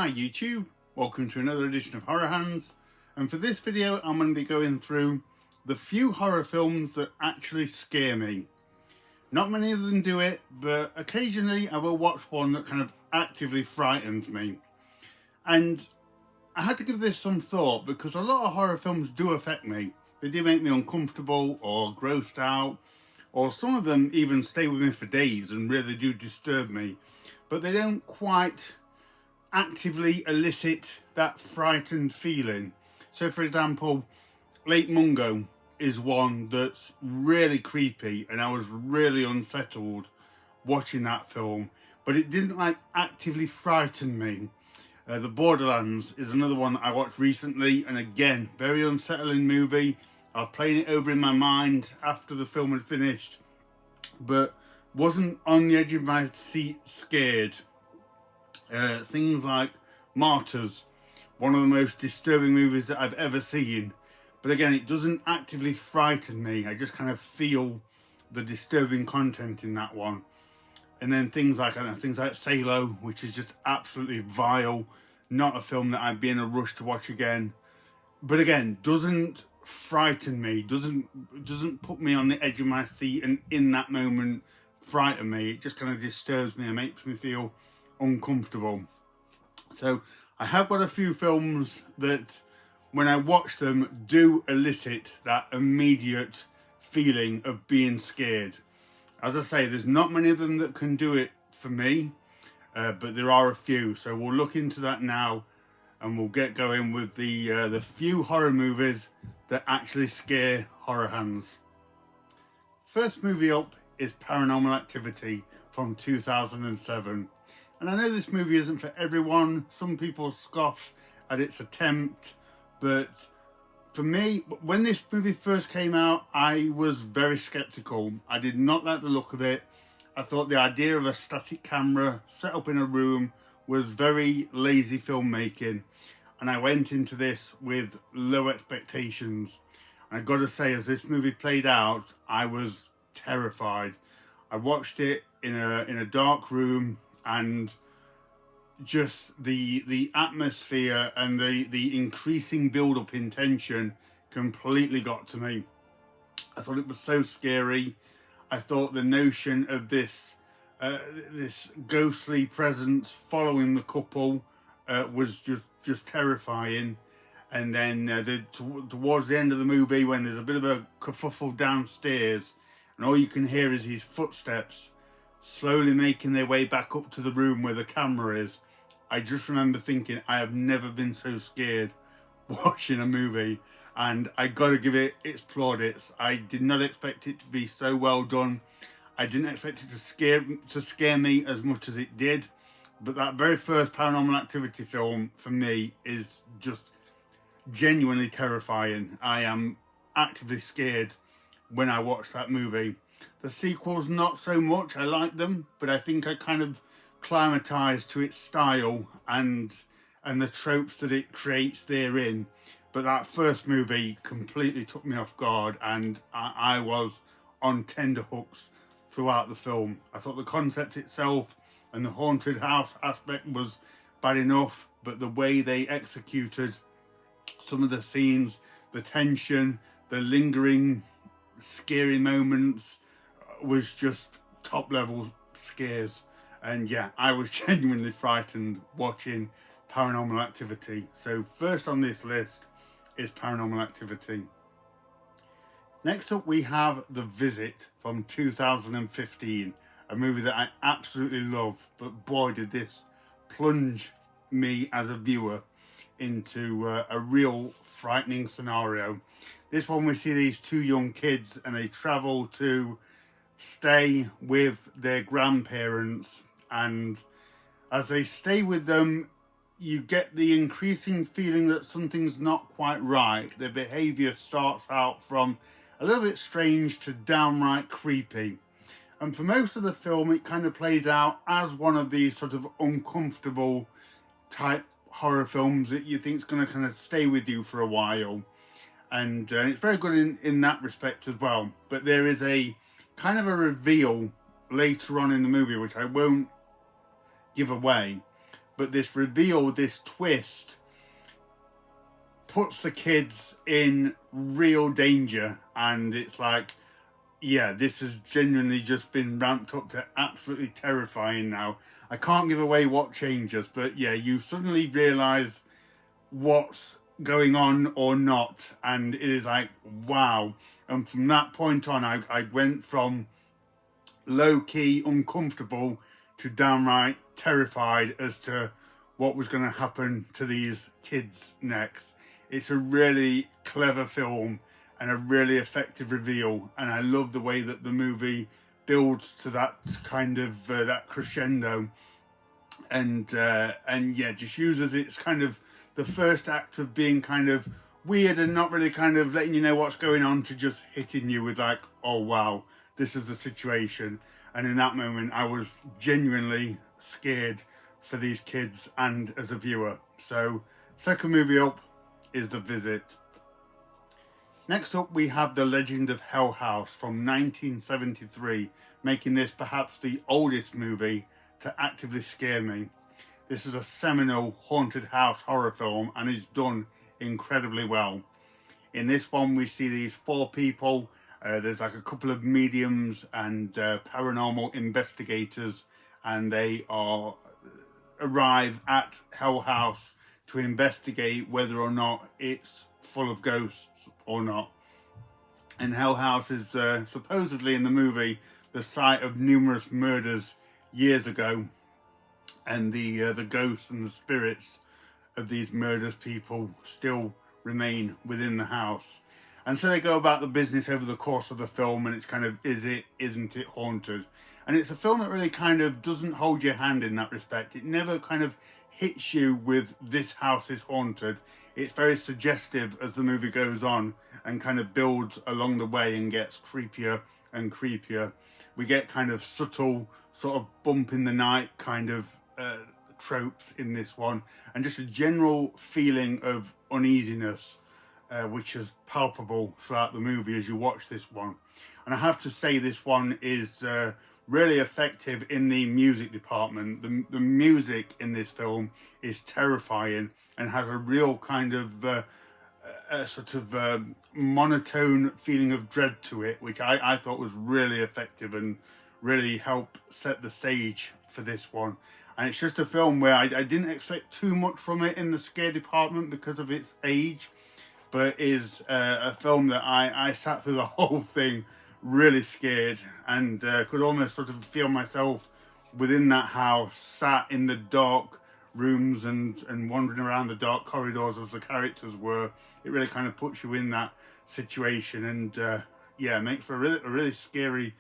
Hi YouTube, welcome to another edition of Horror Hands, and for this video I'm going to be going through the few horror films that actually scare me. Not many of them do it, but occasionally I will watch one that kind of actively frightens me. And I had to give this some thought because a lot of horror films do affect me. They do make me uncomfortable or grossed out, or some of them even stay with me for days and really do disturb me, but they don't quite actively elicit that frightened feeling. So for example, Lake Mungo is one that's really creepy and I was really unsettled watching that film, but it didn't like actively frighten me. The Borderlands is another one that I watched recently, and again, very unsettling movie. I was playing it over in my mind after the film had finished, but wasn't on the edge of my seat scared. Things like Martyrs, one of the most disturbing movies that I've ever seen, but again, it doesn't actively frighten me. I just kind of feel the disturbing content in that one. And then things like Salo, which is just absolutely vile, not a film that I'd be in a rush to watch again, but again, doesn't frighten me, doesn't put me on the edge of my seat and in that moment frighten me. It just kind of disturbs me and makes me feel uncomfortable. So I have got a few films that when I watch them do elicit that immediate feeling of being scared. As I say, there's not many of them that can do it for me, but there are a few. So we'll look into that now and we'll get going with the few horror movies that actually scare horror hands. First movie up is Paranormal Activity from 2007. And I know this movie isn't for everyone. Some people scoff at its attempt, but for me, when this movie first came out, I was very skeptical. I did not like the look of it. I thought the idea of a static camera set up in a room was very lazy filmmaking. And I went into this with low expectations. And I got to say, as this movie played out, I was terrified. I watched it in a dark room, and just the atmosphere and the increasing build-up in tension completely got to me. I thought it was so scary. I thought the notion of this ghostly presence following the couple was just terrifying. And then towards the end of the movie, when there's a bit of a kerfuffle downstairs and all you can hear is his footsteps slowly making their way back up to the room where the camera is, I just remember thinking, I have never been so scared watching a movie, and I gotta give it its plaudits. I did not expect it to be so well done. I didn't expect it to scare me as much as it did, but that very first Paranormal Activity film for me is just genuinely terrifying. I am actively scared when I watch that movie. The sequels, not so much. I like them, but I think I kind of climatized to its style and the tropes that it creates therein. But that first movie completely took me off guard, and I was on tender hooks throughout the film. I thought the concept itself and the haunted house aspect was bad enough, but the way they executed some of the scenes, the tension, the lingering scary moments was just top level scares. And yeah, I was genuinely frightened watching Paranormal Activity. So first on this list is Paranormal Activity. Next up we have The Visit from 2015, a movie that I absolutely love, but boy did this plunge me as a viewer into a real frightening scenario. This one, we see these two young kids and they travel to stay with their grandparents, and as they stay with them you get the increasing feeling that something's not quite right. Their behaviour starts out from a little bit strange to downright creepy, and for most of the film it kind of plays out as one of these sort of uncomfortable type horror films that you think is going to kind of stay with you for a while. And it's very good in that respect as well. But there is a kind of a reveal later on in the movie, which I won't give away, but this reveal, this twist, puts the kids in real danger. And it's like, yeah, this has genuinely just been ramped up to absolutely terrifying now. I can't give away what changes, but yeah, you suddenly realise what's going on or not, and it is like, wow. And from that point on, I went from low-key uncomfortable to downright terrified as to what was going to happen to these kids next. It's a really clever film and a really effective reveal, and I love the way that the movie builds to that kind of that crescendo, and yeah, just uses its kind of the first act of being kind of weird and not really kind of letting you know what's going on, to just hitting you with like, oh wow, this is the situation. And in that moment, I was genuinely scared for these kids and as a viewer. So second movie up is The Visit. Next up, we have The Legend of Hell House from 1973, making this perhaps the oldest movie to actively scare me. This is a seminal haunted house horror film and is done incredibly well. In this one, we see these four people. There's like a couple of mediums and paranormal investigators, and they arrive at Hell House to investigate whether or not it's full of ghosts or not. And Hell House is supposedly in the movie the site of numerous murders years ago, and the ghosts and the spirits of these murdered people still remain within the house. And so they go about the business over the course of the film, and it's kind of, is it, isn't it haunted? And it's a film that really kind of doesn't hold your hand in that respect. It never kind of hits you with this house is haunted. It's very suggestive as the movie goes on and kind of builds along the way and gets creepier and creepier. We get kind of subtle sort of bump in the night kind of tropes in this one, and just a general feeling of uneasiness which is palpable throughout the movie as you watch this one. And I have to say, this one is really effective in the music department. The music in this film is terrifying and has a real kind of a sort of monotone feeling of dread to it, which I thought was really effective and really helped set the stage for this one. And it's just a film where I didn't expect too much from it in the scare department because of its age, but is a film that I sat through the whole thing really scared, and could almost sort of feel myself within that house, sat in the dark rooms and wandering around the dark corridors as the characters were. It really kind of puts you in that situation, and yeah, makes for a really scary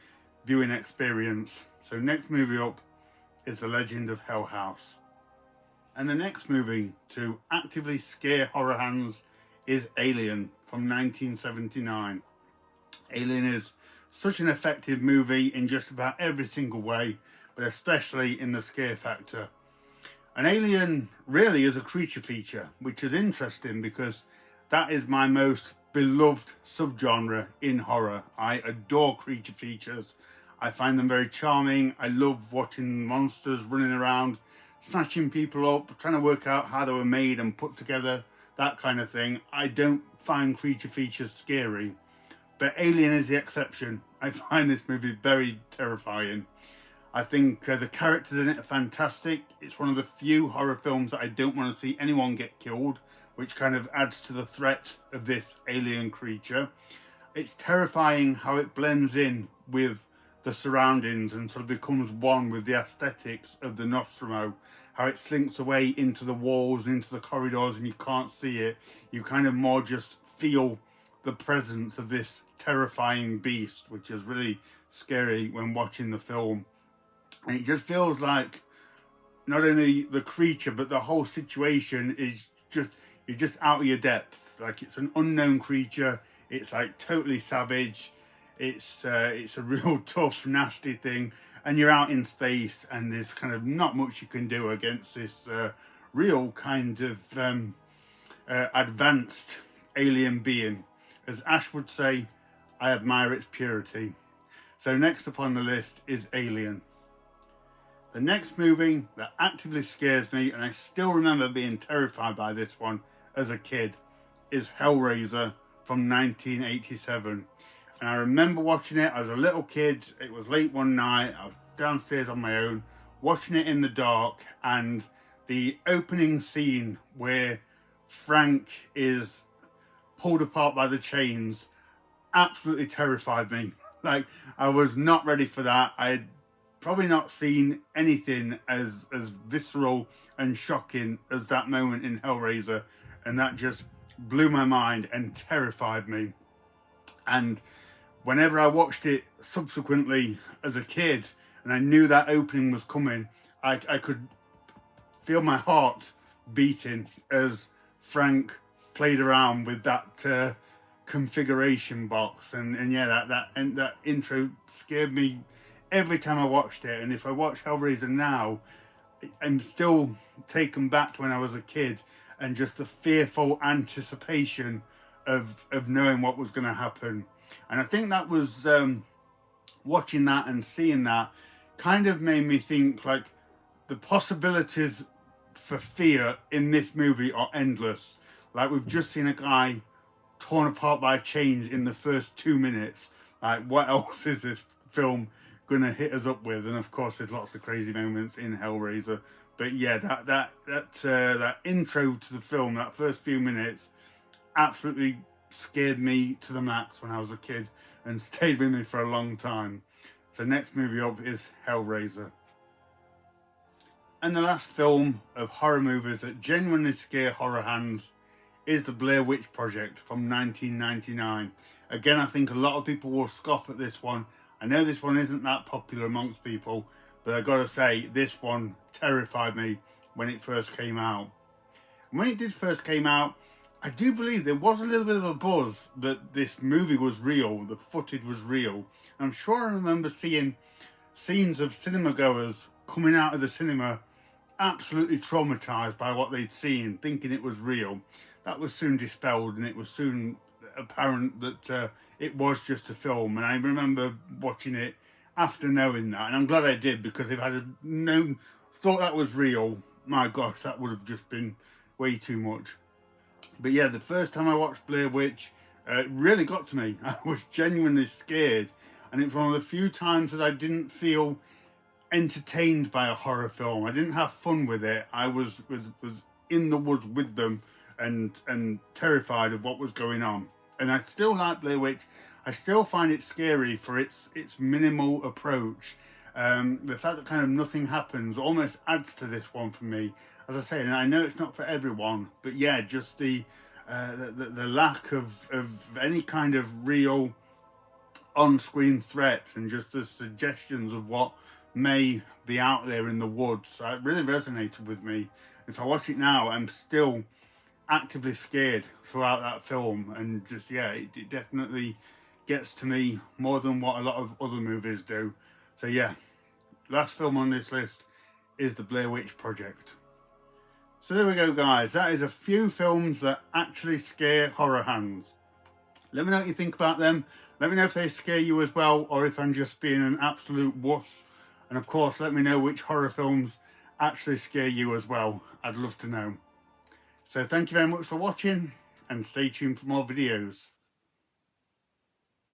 viewing experience. So next movie up is The Legend of Hell House. And the next movie to actively scare horror hands is Alien from 1979. Alien is such an effective movie in just about every single way, but especially in the scare factor. And Alien really is a creature feature, which is interesting because that is my most beloved subgenre in horror. I adore creature features. I find them very charming. I love watching monsters running around, snatching people up, trying to work out how they were made and put together, that kind of thing. I don't find creature features scary, but Alien is the exception. I find this movie very terrifying. I think the characters in it are fantastic. It's one of the few horror films that I don't want to see anyone get killed, which kind of adds to the threat of this alien creature. It's terrifying how it blends in with the surroundings and sort of becomes one with the aesthetics of the Nostromo, how it slinks away into the walls and into the corridors and you can't see it. You kind of more just feel the presence of this terrifying beast, which is really scary when watching the film. And it just feels like not only the creature, but the whole situation is just, you're just out of your depth. Like, it's an unknown creature. It's like totally savage. It's a real tough, nasty thing. And you're out in space and there's kind of not much you can do against this real kind of advanced alien being. As Ash would say, I admire its purity. So next upon the list is Alien. The next movie that actively scares me, and I still remember being terrified by this one as a kid, is Hellraiser from 1987. And I remember watching it as a little kid. It was late one night, I was downstairs on my own, watching it in the dark, and the opening scene where Frank is pulled apart by the chains absolutely terrified me. Like, I was not ready for that. I had probably not seen anything as visceral and shocking as that moment in Hellraiser, and that just blew my mind and terrified me. And whenever I watched it subsequently as a kid and I knew that opening was coming, I could feel my heart beating as Frank played around with that configuration box, and yeah, that intro scared me every time I watched it. And if I watch Hellraiser now, I'm still taken back to when I was a kid and just the fearful anticipation of knowing what was going to happen. And I think that was watching that and seeing that kind of made me think, like, the possibilities for fear in this movie are endless. Like, we've just seen a guy torn apart by chains in the first 2 minutes. Like, what else is this film gonna hit us up with? And of course there's lots of crazy moments in Hellraiser, but yeah, that intro to the film, that first few minutes, absolutely scared me to the max when I was a kid and stayed with me for a long time. So next movie up is Hellraiser. And the last film of horror movies that genuinely scare horror hands is the Blair Witch Project from 1999. Again, I think a lot of people will scoff at this one. I know this one isn't that popular amongst people, but I gotta say, this one terrified me when it first came out. And when it did first came out, I do believe there was a little bit of a buzz that this movie was real, the footage was real. I'm sure I remember seeing scenes of cinema goers coming out of the cinema absolutely traumatized by what they'd seen, thinking it was real. That was soon dispelled, and it was soon apparent that it was just a film. And I remember watching it after knowing that, and I'm glad I did, because if I had known, thought that was real, my gosh, that would have just been way too much. But yeah, the first time I watched Blair Witch, it really got to me. I was genuinely scared, and it's one of the few times that I didn't feel entertained by a horror film. I didn't have fun with it. I was in the woods with them and terrified of what was going on. And I still like Blair Witch. I still find it scary for its minimal approach. The fact that kind of nothing happens almost adds to this one for me. As I say, and I know it's not for everyone, but yeah, just the lack of any kind of real on-screen threat, and just the suggestions of what may be out there in the woods. So it really resonated with me. If I watch it now, I'm still actively scared throughout that film, and just, yeah, it definitely gets to me more than what a lot of other movies do. So yeah, last film on this list is the Blair Witch Project. So there we go, guys. That is a few films that actually scare horror hands. Let me know what you think about them. Let me know if they scare you as well, or if I'm just being an absolute wuss. And of course, let me know which horror films actually scare you as well. I'd love to know. So thank you very much for watching, and stay tuned for more videos.